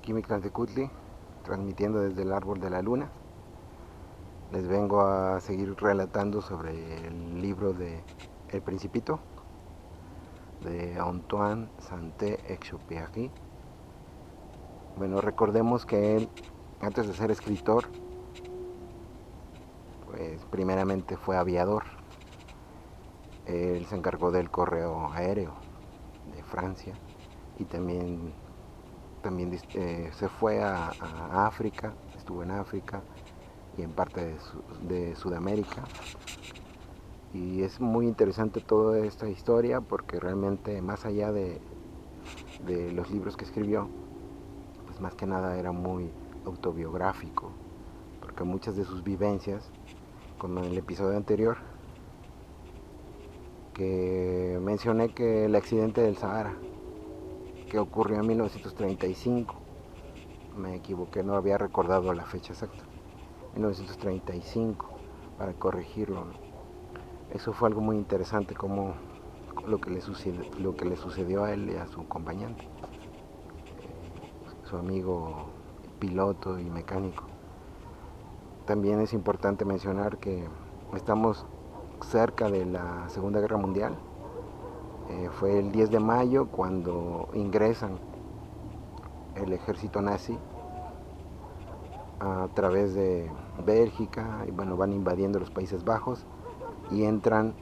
aquí Mictlantecutli, transmitiendo desde el Árbol de la Luna. Les vengo a seguir relatando sobre el libro de El Principito, de Antoine Saint-Exupéry. Bueno, recordemos que él, antes de ser escritor, pues primeramente fue aviador. Él se encargó del correo aéreo de Francia y también se fue a África, estuvo en África y en parte de Sudamérica. Y es muy interesante toda esta historia porque realmente más allá de los libros que escribió, pues más que nada era muy autobiográfico, porque muchas de sus vivencias, como en el episodio anterior, que mencioné que el accidente del Sahara, que ocurrió en 1935, me equivoqué, no había recordado la fecha exacta, 1935, para corregirlo, ¿no? Eso fue algo muy interesante, como lo que le sucedió a él y a su acompañante, su amigo piloto y mecánico. También es importante mencionar que estamos cerca de la Segunda Guerra Mundial. Fue el 10 de mayo cuando ingresan el ejército nazi a través de Bélgica y bueno, van invadiendo los Países Bajos y entran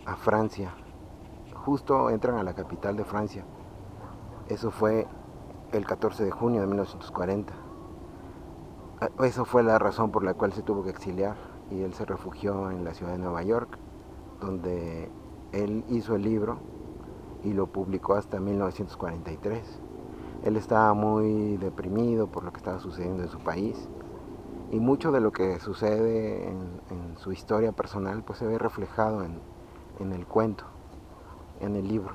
a Francia. Justo entran a la capital de Francia. Eso fue el 14 de junio de 1940. Esa fue la razón por la cual se tuvo que exiliar y él se refugió en la ciudad de Nueva York, donde él hizo el libro y lo publicó hasta 1943. Él estaba muy deprimido por lo que estaba sucediendo en su país y mucho de lo que sucede en su historia personal pues se ve reflejado en el cuento, en el libro.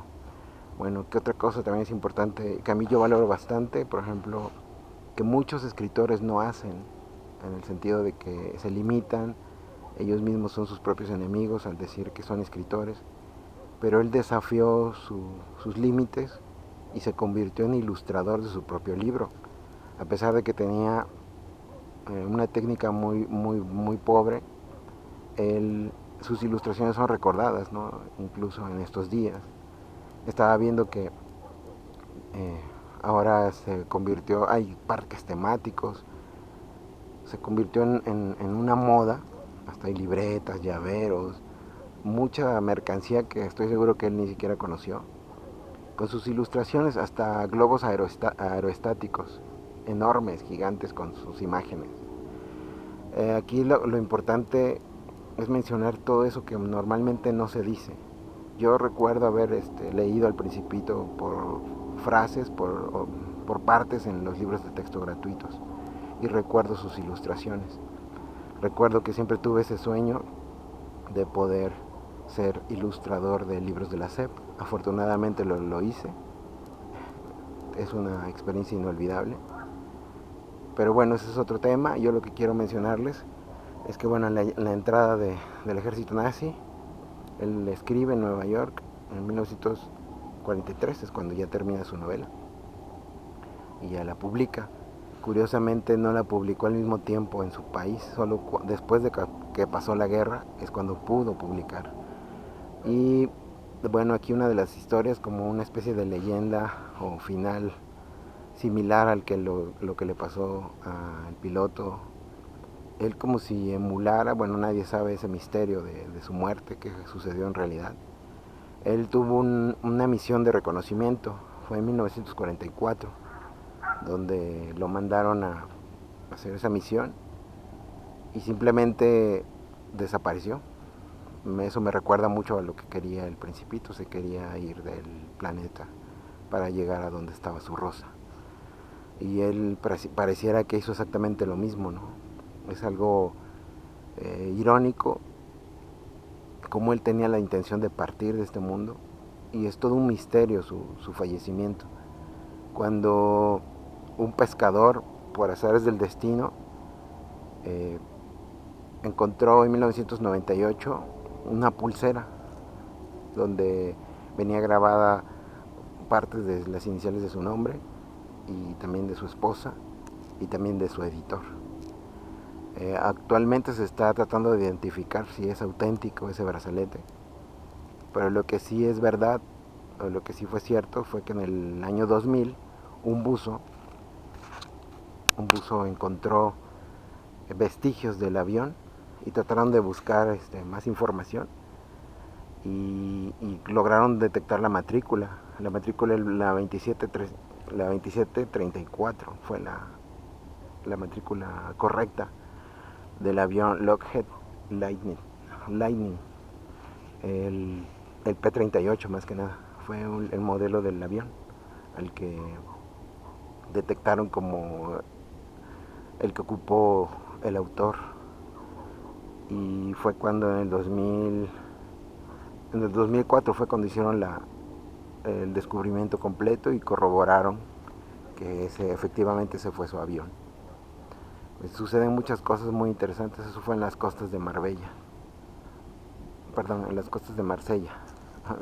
Bueno, ¿qué otra cosa también es importante que a mí yo valoro bastante? Por ejemplo, que muchos escritores no hacen, en el sentido de que se limitan, ellos mismos son sus propios enemigos al decir que son escritores, pero él desafió sus límites y se convirtió en ilustrador de su propio libro, a pesar de que tenía una técnica muy pobre. Sus ilustraciones son recordadas, ¿no? Incluso en estos días. Estaba viendo que ahora se convirtió, hay parques temáticos, se convirtió en una moda, hasta hay libretas, llaveros, mucha mercancía que estoy seguro que él ni siquiera conoció, con sus ilustraciones, hasta globos aerostáticos, enormes, gigantes, con sus imágenes. Aquí lo importante es mencionar todo eso que normalmente no se dice. Yo recuerdo haber leído al Principito por frases, por partes en los libros de texto gratuitos y recuerdo sus ilustraciones. Recuerdo que siempre tuve ese sueño de poder ser ilustrador de libros de la SEP. Afortunadamente lo hice. Es una experiencia inolvidable. Pero bueno, ese es otro tema. Yo lo que quiero mencionarles es que bueno, en la entrada del ejército nazi, él escribe en Nueva York en 1943, es cuando ya termina su novela y ya la publica. Curiosamente no la publicó al mismo tiempo en su país, solo después de que pasó la guerra es cuando pudo publicar. Y bueno, aquí una de las historias, como una especie de leyenda o final similar al que lo que le pasó al piloto. Él como si emulara, bueno, nadie sabe ese misterio de su muerte, que sucedió en realidad. Él tuvo una misión de reconocimiento, fue en 1944, donde lo mandaron a hacer esa misión y simplemente desapareció. Eso me recuerda mucho a lo que quería el Principito, se quería ir del planeta para llegar a donde estaba su Rosa. Y él pareciera que hizo exactamente lo mismo, ¿no? Es algo irónico, como él tenía la intención de partir de este mundo, y es todo un misterio su fallecimiento. Cuando un pescador, por azares del destino, eh, encontró en 1998 una pulsera donde venía grabada partes de las iniciales de su nombre y también de su esposa y también de su editor. Actualmente se está tratando de identificar si es auténtico ese brazalete, pero lo que sí es verdad, o lo que sí fue cierto, fue que en el año 2000 un buzo encontró vestigios del avión y trataron de buscar más información y lograron detectar la matrícula. La matrícula es la 2734, fue la matrícula correcta del avión Lockheed Lightning, el, el P-38 más que nada. Fue el modelo del avión al que detectaron como el que ocupó el autor. Y fue cuando en el 2004 fue cuando hicieron el descubrimiento completo y corroboraron que efectivamente ese fue su avión. Pues suceden muchas cosas muy interesantes. Eso fue en las costas de Marbella. Perdón, en las costas de Marsella.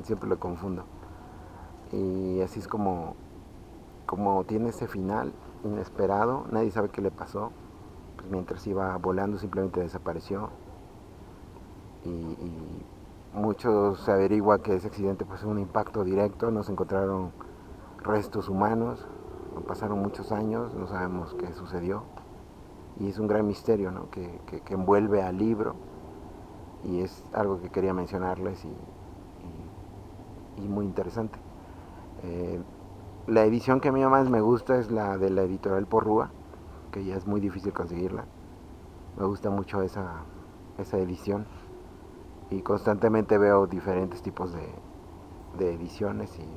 Siempre lo confundo. Y así es como tiene ese final inesperado. Nadie sabe qué le pasó. Pues mientras iba volando simplemente desapareció. Y muchos se averigua que ese accidente pues, fue un impacto directo. No se encontraron restos humanos. Pasaron muchos años. No sabemos qué sucedió. Y es un gran misterio, ¿no? que envuelve al libro, y es algo que quería mencionarles y muy interesante. La edición que a mí más me gusta es la de la editorial Porrúa, que ya es muy difícil conseguirla. Me gusta mucho esa edición y constantemente veo diferentes tipos de ediciones y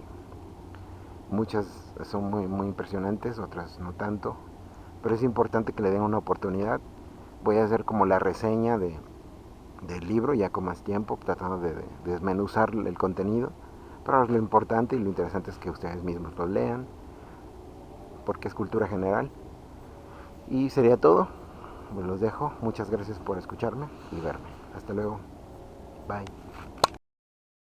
muchas son muy impresionantes, otras no tanto, pero es importante que le den una oportunidad. Voy a hacer como la reseña del libro ya con más tiempo, tratando de desmenuzar el contenido, pero lo importante y lo interesante es que ustedes mismos lo lean, porque es cultura general. Y sería todo, los dejo, muchas gracias por escucharme y verme. Hasta luego, bye.